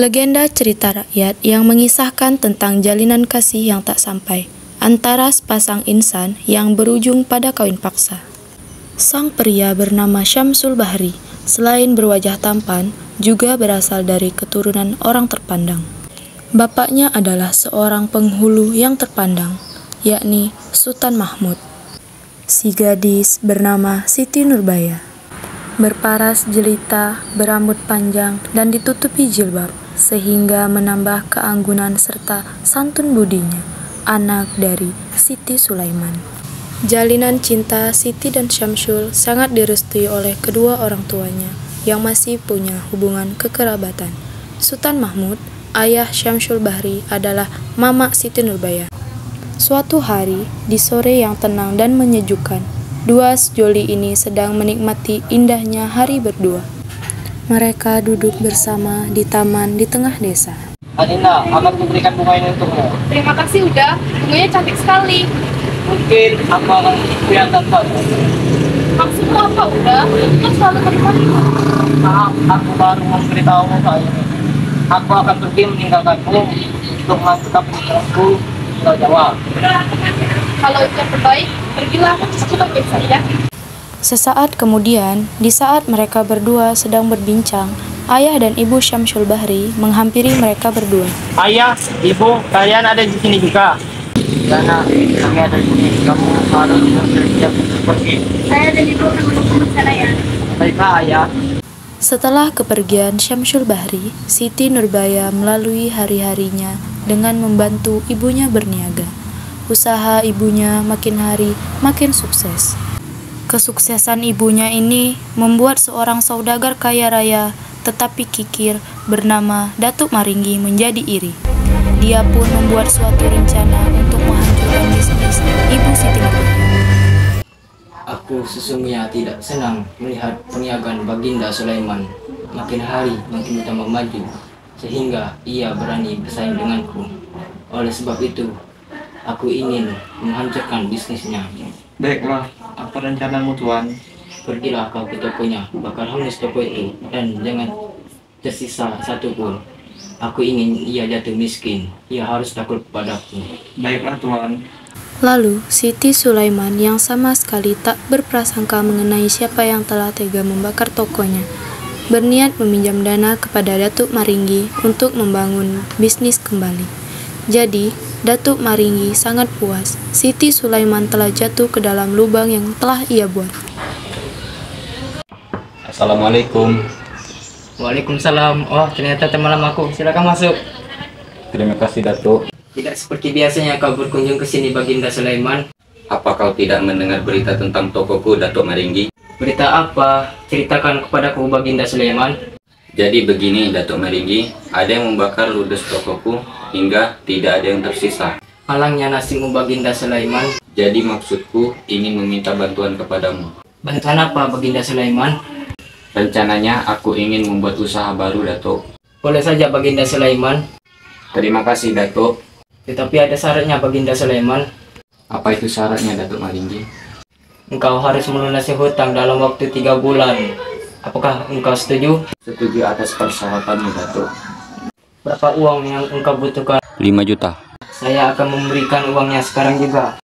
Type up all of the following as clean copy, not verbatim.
Legenda cerita rakyat yang mengisahkan tentang jalinan kasih yang tak sampai antara sepasang insan yang berujung pada kawin paksa. Sang pria bernama Syamsul Bahri, selain berwajah tampan, juga berasal dari keturunan orang terpandang. Bapaknya adalah seorang penghulu yang terpandang, yakni Sultan Mahmud. Si gadis bernama Siti Nurbaya, berparas jelita, berambut panjang, dan ditutupi jilbab, sehingga menambah keanggunan serta santun budinya, anak dari Siti Sulaiman. Jalinan cinta Siti dan Syamsul sangat direstui oleh kedua orang tuanya yang masih punya hubungan kekerabatan. Sultan Mahmud, ayah Syamsul Bahri, adalah mama Siti Nurbaya. Suatu hari, di sore yang tenang dan menyejukkan, dua sejoli ini sedang menikmati indahnya hari berdua. Mereka duduk bersama di taman di tengah desa. Alina, akan memberikan bunga ini untukmu. Terima kasih udah, bunganya cantik sekali. Mungkin aku akan kelihatan padu. Maksudmu apa udah? Kan selalu menemani. Maaf, aku baru memberitahumu kali ini. Aku akan pergi meninggalkanmu untuk melanjutkan pendidikanku di Pulau Jawa. Kalau itu yang terbaik, pergilah, aku baik saja. Sesaat kemudian, di saat mereka berdua sedang berbincang, ayah dan ibu Syamsul Bahri menghampiri mereka berdua. Ayah, ibu, kalian ada di sini juga? Karena kami ada di sini, kamu harus bersiap untuk pergi. Saya dan ibu akan menunggu sana ya. Baiklah, ayah. Setelah kepergian Syamsul Bahri, Siti Nurbaya melalui hari-harinya dengan membantu ibunya berniaga. Usaha ibunya makin hari makin sukses. Kesuksesan ibunya ini membuat seorang saudagar kaya raya tetapi kikir bernama Datuk Maringgi menjadi iri. Dia pun membuat suatu rencana untuk menghancurkan bisnis ibu Siti Nurbaya. Aku sesungguhnya tidak senang melihat perniagaan Baginda Sulaiman makin hari makin bertambah maju, sehingga ia berani bersaing denganku. Oleh sebab itu, aku ingin menghancurkan bisnisnya. Baiklah, apa rencanamu tuan? Pergilah kau ke tokonya, bakar hangus toko itu, dan jangan tersisa satu pun. Aku ingin ia jatuh miskin, ia harus takut padaku. Baiklah tuan. Lalu, Siti Sulaiman yang sama sekali tak berprasangka mengenai siapa yang telah tega membakar tokonya, berniat meminjam dana kepada Datuk Maringgi untuk membangun bisnis kembali. Jadi, Datuk Maringgi sangat puas. Siti Sulaiman telah jatuh ke dalam lubang yang telah ia buat. Assalamualaikum. Waalaikumsalam. Oh, ternyata teman lamaku. Silakan masuk. Terima kasih, Datuk. Tidak seperti biasanya kau berkunjung ke sini, Baginda Sulaiman. Apa kau tidak mendengar berita tentang tokoku, Datuk Maringgi? Berita apa? Ceritakan kepadaku, Baginda Sulaiman. Jadi begini, Datuk Maringgi, ada yang membakar ludes tokoku hingga tidak ada yang tersisa. Alangnya nasibmu, Baginda Sulaiman. Jadi maksudku ingin meminta bantuan kepadamu. Bantuan apa, Baginda Sulaiman? Rencananya aku ingin membuat usaha baru, Datuk. Boleh saja, Baginda Sulaiman. Terima kasih, Datuk. Tetapi ada syaratnya, Baginda Sulaiman. Apa itu syaratnya, Datuk Maringgi? Engkau harus melunasi hutang dalam waktu 3 bulan. Apakah engkau setuju? Setuju atas persyaratanmu, Datuk. Berapa uang yang engkau butuhkan? 5 juta. Saya akan memberikan uangnya sekarang juga.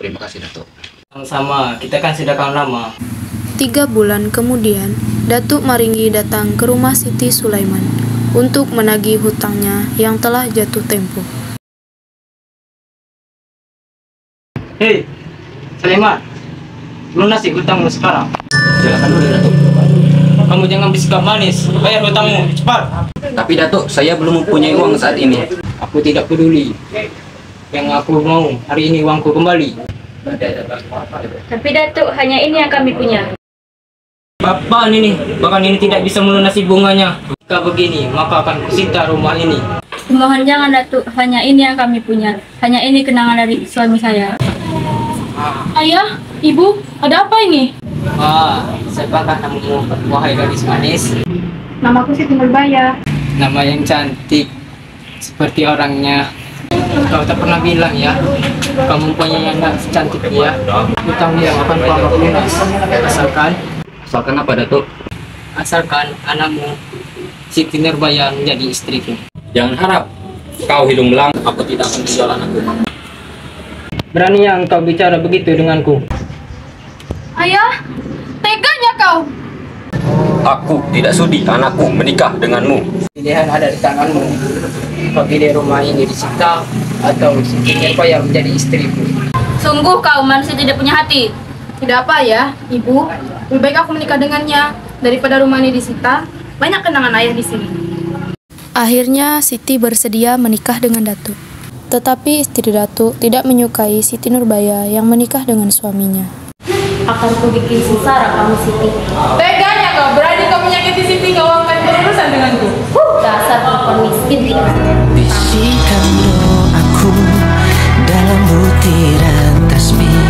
Terima kasih, Datuk. Sama-sama, kita kan sudah kawan lama. 3 bulan kemudian, Datuk Maringgi datang ke rumah Siti Sulaiman untuk menagih hutangnya yang telah jatuh tempo. Hei, Sulaiman, lunasi hutangmu sekarang. Silakan dulu, Datuk. Kamu jangan bersikap manis, bayar hutangmu, cepat. Tapi Datuk, saya belum mempunyai uang saat ini. Aku tidak peduli. Yang aku mau, hari ini uangku kembali. Tapi Datuk, hanya ini yang kami punya. Bapak ini, bahkan ini tidak bisa melunasi bunganya. Jika begini, maka akan kusita rumah ini. Mohon jangan Datuk, hanya ini yang kami punya. Hanya ini kenangan dari suami saya. Ayah, ibu, ada apa ini? Siapakah namamu, wahai gadis manis? Namaku Siti Nurbaya. Nama yang cantik, seperti orangnya. Kau tak pernah bilang ya, kamu mempunyai anak secantik dia. Hutangmu yang akan kau lunas. Asalkan Asalkan apa, Datuk? asalkan anakmu Siti Nurbaya menjadi istriku. Jangan harap kau hidung belang, aku tidak akan menjual anakku. Berani yang kau bicara begitu denganku? Ayah, teganya kau. Aku tidak sudi anakku menikah denganmu. Pilihan ada di tanganmu. Kau pilih rumah ini disita atau Siti Nurbaya menjadi istriku. Sungguh kau manusia tidak punya hati. Tidak apa ya, Ibu. Lebih baik aku menikah dengannya daripada rumah ini disita. Banyak kenangan ayah di sini. Akhirnya Siti bersedia menikah dengan Datuk. Tetapi istri Datuk tidak menyukai Siti Nurbaya yang menikah dengan suaminya. Akan ku bikin sengsara kamu Siti. Teganya kau, berani kau menyakiti Siti, kau akan berurusan denganku. Dasar perempuan miskin tidak. Bisikan doaku dalam butiran tasbih,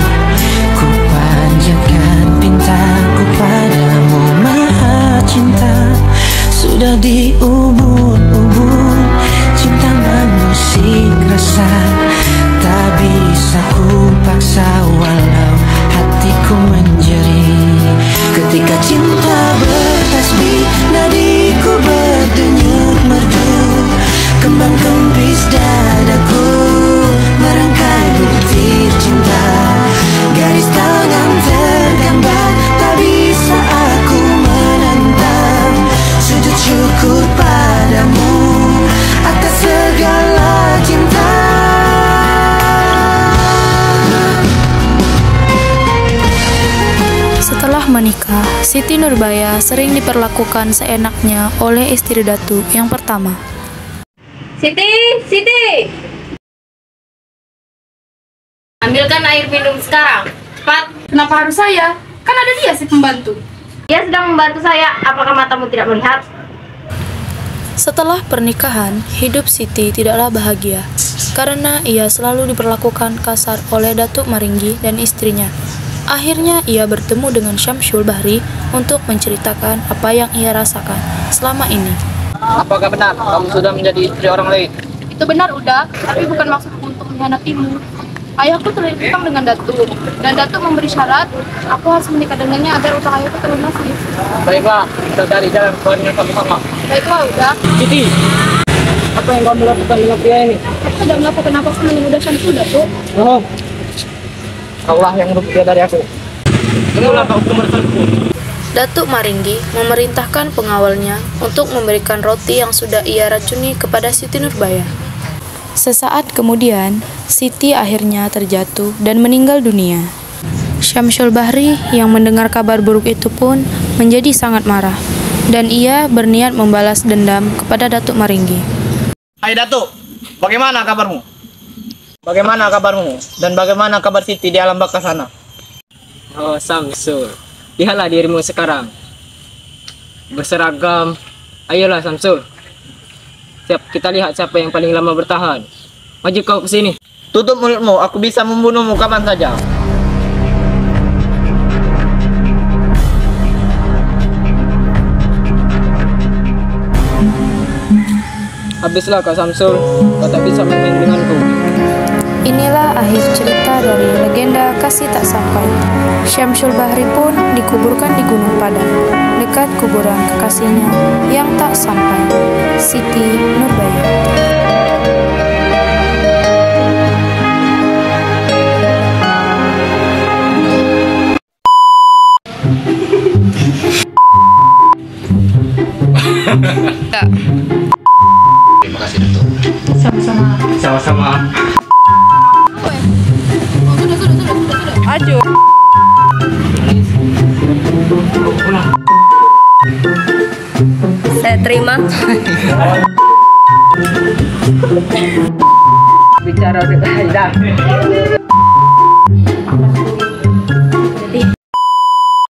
ku panjatkan pintaku padamu maha cinta. Sudah diubun-ubun cinta mengusik rasa, tak bisa ku paksa walau hatiku menjerit. Ketika cinta bertasbih, nadiku berdenyut merdu, kembang kempis dadaku merangkai butir cinta. Garis tangan tergambar, tak bisa aku menentang. Sujud syukur padamu atas segala cinta. Setelah menikah, Siti Nurbaya sering diperlakukan seenaknya oleh istri Datuk yang pertama. Siti, Siti. Ambilkan air minum sekarang. Cepat. Kenapa harus saya? Kan ada dia si pembantu. Dia sedang membantu saya. Apakah matamu tidak melihat? Setelah pernikahan, hidup Siti tidaklah bahagia karena ia selalu diperlakukan kasar oleh Datuk Maringgi dan istrinya. Akhirnya ia bertemu dengan Syamsul Bahri untuk menceritakan apa yang ia rasakan selama ini. Apakah benar kamu sudah menjadi istri orang lain? Itu benar udah, tapi bukan maksudku untuk mengkhianatimu. Ayahku terlibat utang dengan Datuk, dan Datuk memberi syarat aku harus menikah dengannya agar utang ayahku terlunasi. Baiklah, kita cari jalan keluarnya sama-sama. Baiklah udah, Siti, apa yang kamu lakukan dengan pria ini? aku tidak melakukan apa-apa dengan udah Syamsul Datuk. Oh, kaulah yang merebut dia dari aku. Itulah kau kemerdekaan. Datuk Maringgi memerintahkan pengawalnya untuk memberikan roti yang sudah ia racuni kepada Siti Nurbaya. Sesaat kemudian, Siti akhirnya terjatuh dan meninggal dunia. Syamsul Bahri yang mendengar kabar buruk itu pun menjadi sangat marah, dan ia berniat membalas dendam kepada Datuk Maringgi. Hai Datuk, bagaimana kabarmu? Bagaimana kabarmu? Dan bagaimana kabar Siti di alam baka sana? Oh Samsul, lihatlah dirimu sekarang berseragam. Ayolah Samsul, kita lihat siapa yang paling lama bertahan. Maju kau ke sini. Tutup mulutmu, aku bisa membunuhmu kapan saja. Habislah kau Samsul, kau tak bisa main-main denganku. Inilah akhir cerita dari legenda Kasih Tak Sampai. Syamsul Bahri pun dikuburkan di Gunung Padang, dekat kuburan kekasihnya yang tak sampai, Siti Nurbaya. Terima kasih Datuk. Sama-sama. Ajo. Saya terima. Bicara dengan